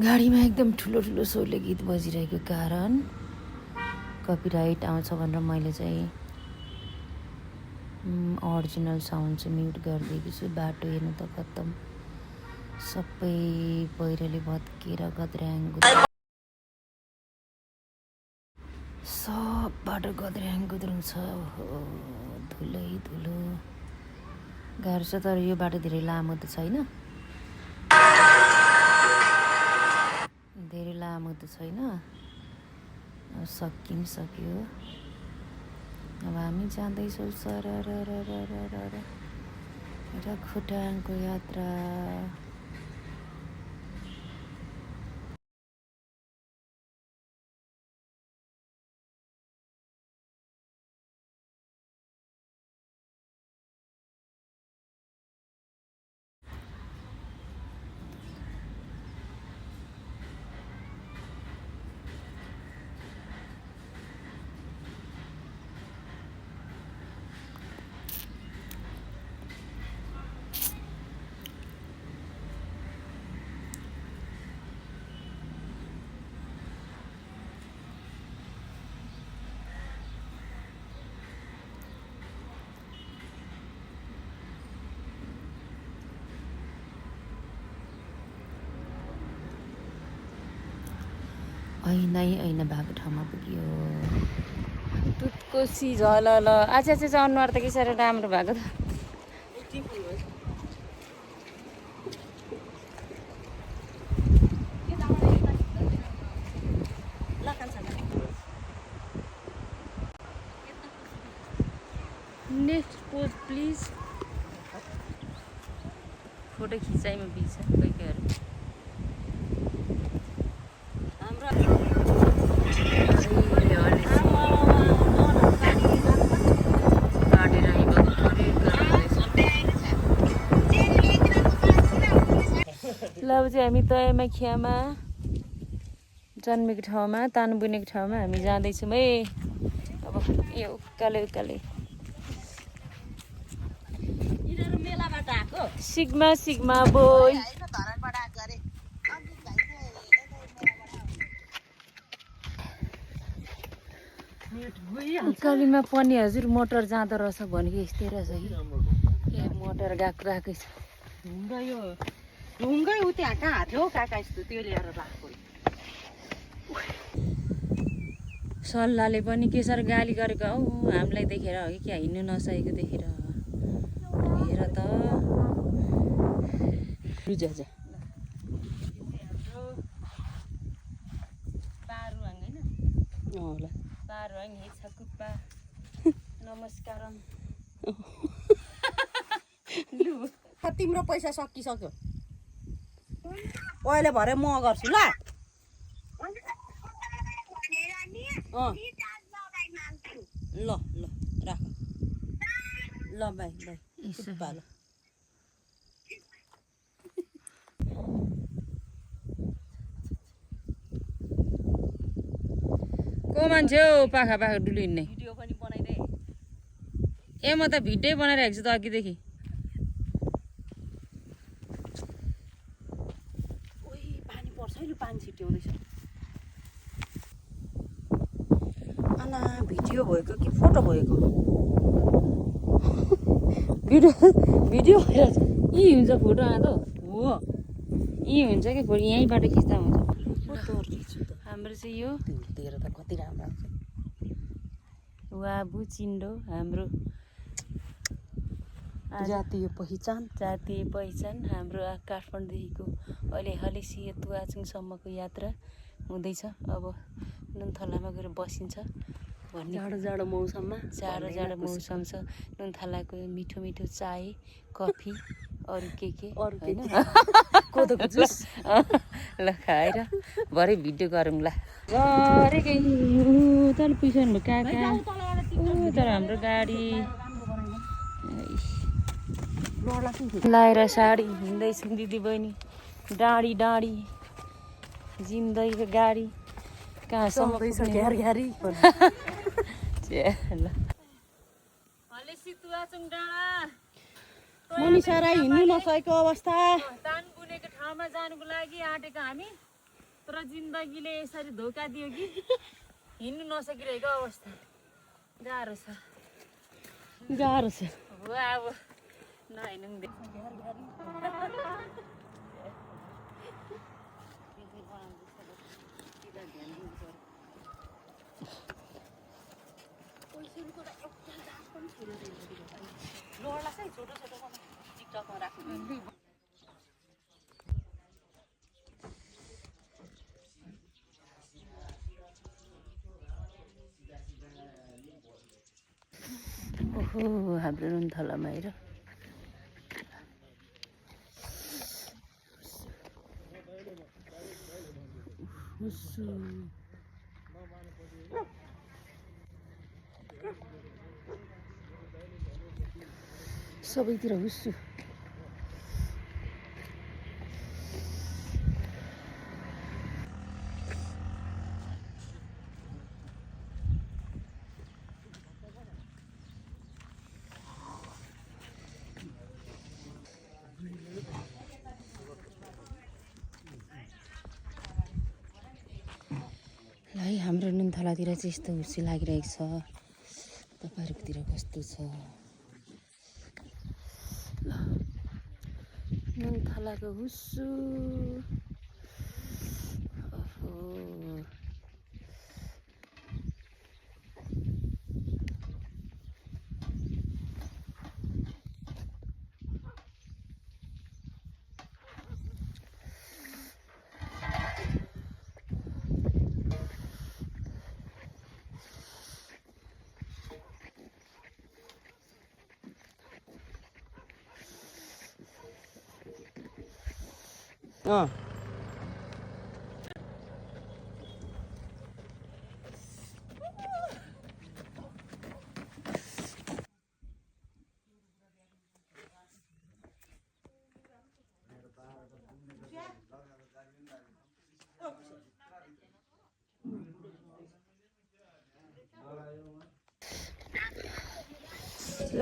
गाडीमा एकदम ठुलो ठुलो स्वरले गीत बजिरहेको कारण कपिराइट आउँछ भनेर मैले चाहिँ अरिजिनल साउन्ड चाहिँ म्युट गरिदिएको छु। बाटो हेर्नु त खत्तम, सबै पहिरोले भत्किएर गद्र्याङ सब बाटो गद्र्याङ गुद्रुङ छ। धुलै धुलो गाह्रो छ। तर यो बाटो धेरै लामो त छैन, धेरै लामो त छैन। अब सक्यो। अब हामी जाँदैछौँ सरर खोटाङको यात्रा। ऐना भएको ठाउँमा पुग्यो। तुतकोसी झलल आच्छा अनुहार त के साह्रो राम्रो भएको त। Next pose please. फोटो खिचाइमा बिच कोही कोहीहरू। ल अब चाहिँ हामी तयमाखियामा जन्मेको ठाउँमा, तानु बुनेको ठाउँमा हामी जाँदैछौँ है। अब यो उकालै सिग्मा बोय। उकालीमा पनि हजुर मोटर जाँदो रहेछ भनेको यस्तै रहेछ कि। ए मोटर गएको छ। ढुङ्गै उ त्यहाँ कहाँ थियो काका यस्तो त्यो ल्याएर राखेको। सल्लाहले पनि के साह्रो गाली गरेको हौ हामीलाई देखेर हो कि क्या, हिँड्नु नसकेको देखेर। हेर त पारुवाङ होइन, पारुवाङ हेछकुप्पा नमस्कारम। तिम्रो पैसा सकिसक्यो, अहिले भरे म गर्छु ल। ल राख ल बाई बाई। को मान्छे हौ पाखा डुलिन्ने। भिडियो पनि बनाइदे। ए म त भिडियो बनाइरहेको छु त अघिदेखि। पानी पर्छ है, पानी छिट्याउँदैछ। आना भिडियो भएको कि फोटो भएको? भिडियो भइरहेछ। यी हुन्छ फोटो आँदो हो, यी हुन्छ कि फोटो यहीँबाट खिच्दा हुन्छ। हाम्रो चाहिँ यो तेरो त कति राम्रो आउँछ। वाबु चिन्डो हाम्रो जातीय पहिचान हाम्रो काठमाडौँदेखिको अहिले हलेसी तुवाचुङसम्मको यात्रा हुँदैछ। अब नुनथलामा गएर बसिन्छ भन्ने। जाडो मौसममा जाडो मौसम छ। नुनथलाको मिठो चाय कफी अरू के होइन कोदोको जुस ल खाएर भरे भिडियो गरौँ ल। गरेकै तर पिछाउनु काका तर हाम्रो गाडी लाएर साडी हिँड्दैछौँ दिदी बहिनी। डाँडी जिम्दैको गाडी कहाँसम्म घ्यारी मनिषा राई हिँड्नु नसकेको अवस्था। तान बुनेको ठाउँमा जानुको लागि आँटेको हामी। तर जिन्दगीले यसरी धोका दियो कि हिँड्नु नसकिरहेको अवस्था गाह्रो छ हो अब नहिँड्नु दे छोटो छोटो टिकटकमा राख्नु ओहो हाम्रो नुनथलामा हेर सबैतिर हुस्सु है हाम्रो नुनथलातिर चाहिँ यस्तो हुस्सी लागिरहेको छ तपाईँहरूकोतिर कस्तो छ नुनथलाको हुस्सु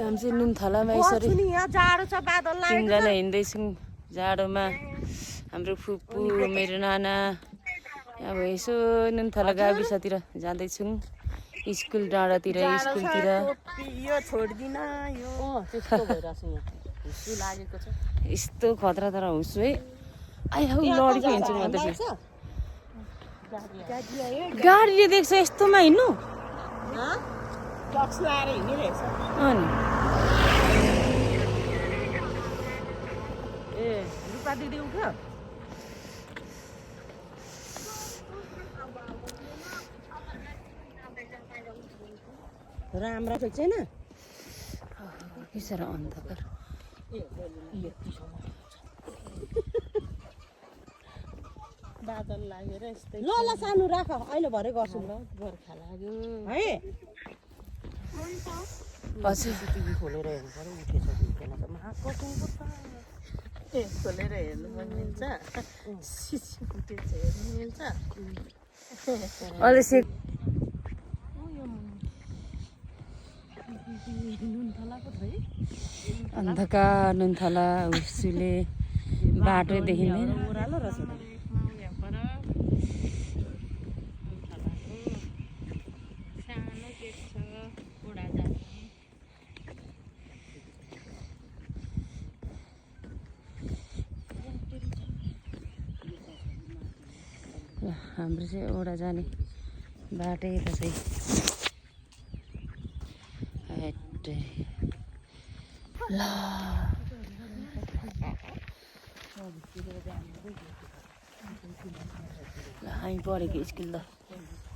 हामी चाहिँ नुनथलामा यसरी तिनजना हिँड्दैछौँ जाडोमा हाम्रो फुपू मेरो नाना अब यसो नुनथला गाविसतिर जाँदैछौँ स्कुल डाँडातिर स्कुलतिर यस्तो खतरा तर हुन्छु है आइहाउ लडेको हिँड्छु म त गाडीले देख्छ यस्तोमा हिँड्नु अनि रूपा दिदी उठ्यो राम्रो छैन बिचरा अन्धकार बादल लागेर यस्तै ल ल सानो राख अहिले भरे गर्छु ल बर्खा लाग्यो है टिभी खोलेर हेर्नु पर्यो उठेछ उठेन त महाकसुङको त खोलेर हेर्नु पनि मिल्छ सिसी उठेछ हेर्नु मिल्छ अहिले से अन्धकार नुनथला हुस्सुले बाटो देखिँदैन ओह्रालो रहेछ हाम्रो चाहिँ ओडा जाने बाटो यता चाहिँ ल हामी पढेको स्कुल त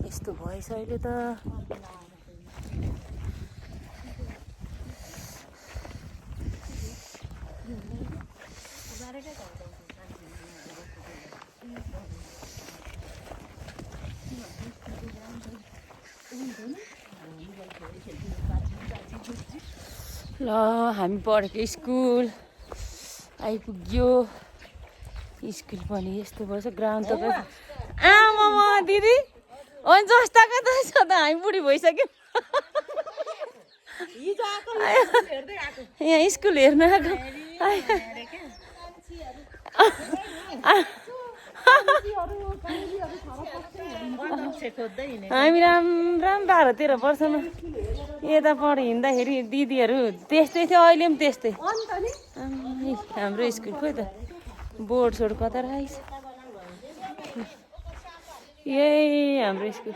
यस्तो भएछ अहिले त ल हामी पढेको स्कुल आइपुग्यो स्कुल पनि यस्तो भएछ ग्राउन्ड त आमा दिदी हुन्छ जस्ताको त छ त हामी बुढी भइसक्यो यहाँ स्कुल हेर्न आएको हामी राम 12-13 वर्षमा यता पढ हिँड्दाखेरि दिदीहरू त्यस्तै थियो, अहिले पनि त्यस्तै। हाम्रो स्कुल खोइ त बोर्ड सोर्ड कता रहेछ। यही हाम्रो स्कुल।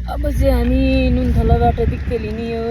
अब चाहिँ हामी नुनथलाबाट दिक्तेली नियो।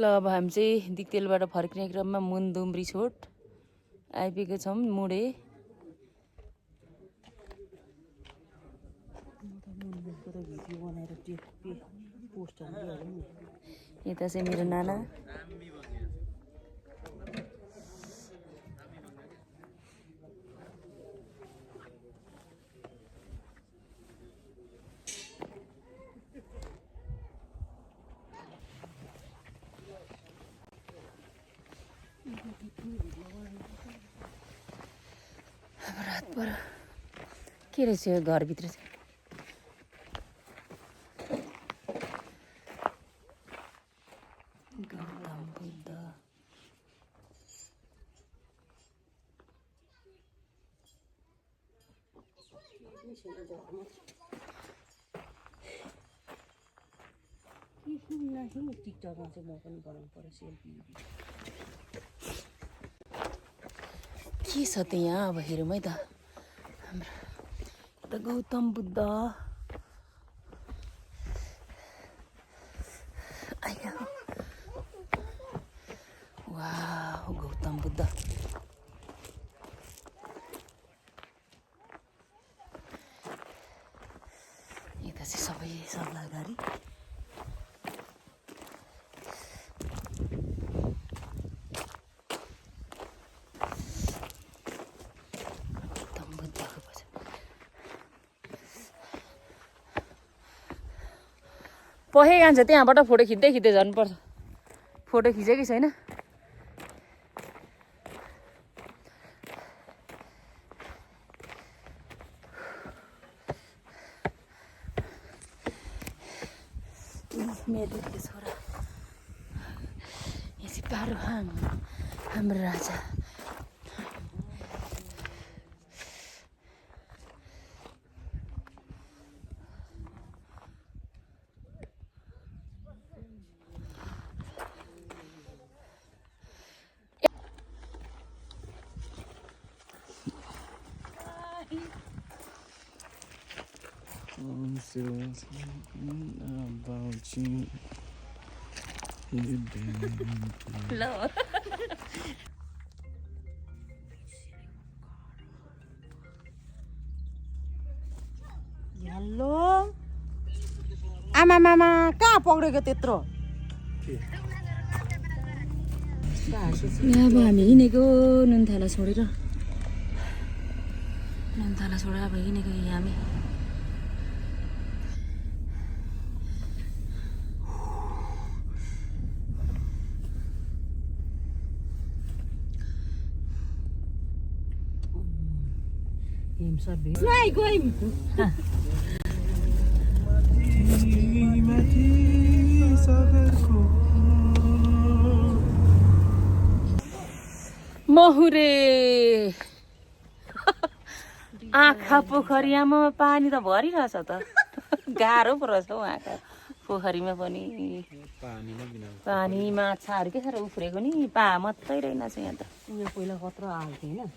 अब हामी चाहिँ दिक्तेलबाट फर्किने क्रममा मुनदुम रिसोर्ट आइपुगेको छौँ मुडे। यता चाहिँ मेरो नाना रात पर के रहेछ यो घरभित्र चाहिँ गौतम बुद्ध टिकटकमा चाहिँ म पनि बनाउनु पर्यो सेल्फी। के छ त यहाँ अब हेरौँ है त हाम्रो त गौतम बुद्ध आइया वाह गौतम बुद्ध यता चाहिँ सबै सल्लाहकारी पहे जान्छ त्यहाँबाट फोटो खिच्दै खिच्दै जानुपर्छ। फोटो खिचेकै छैन। मेरो छोरा यहाँ चाहिँ पारुहाङ हाम्रो राजा about you. ल हेलो आमा मामा कहाँ पक्रेको त्यत्रो? अब हामी हिँडेको नुनथाला छोडेर अब हिँडेको हामी महुरे आँखा पोखरीमा पानी त भरिरहेछ त गाह्रो पो रहेछ हौ आँखा पोखरीमा पनि पानी माछाहरू के साह्रो उफ्रेको नि पा मात्रै रहेनछ यहाँ त यहाँ पहिला कत्रो आएको थियो होइन?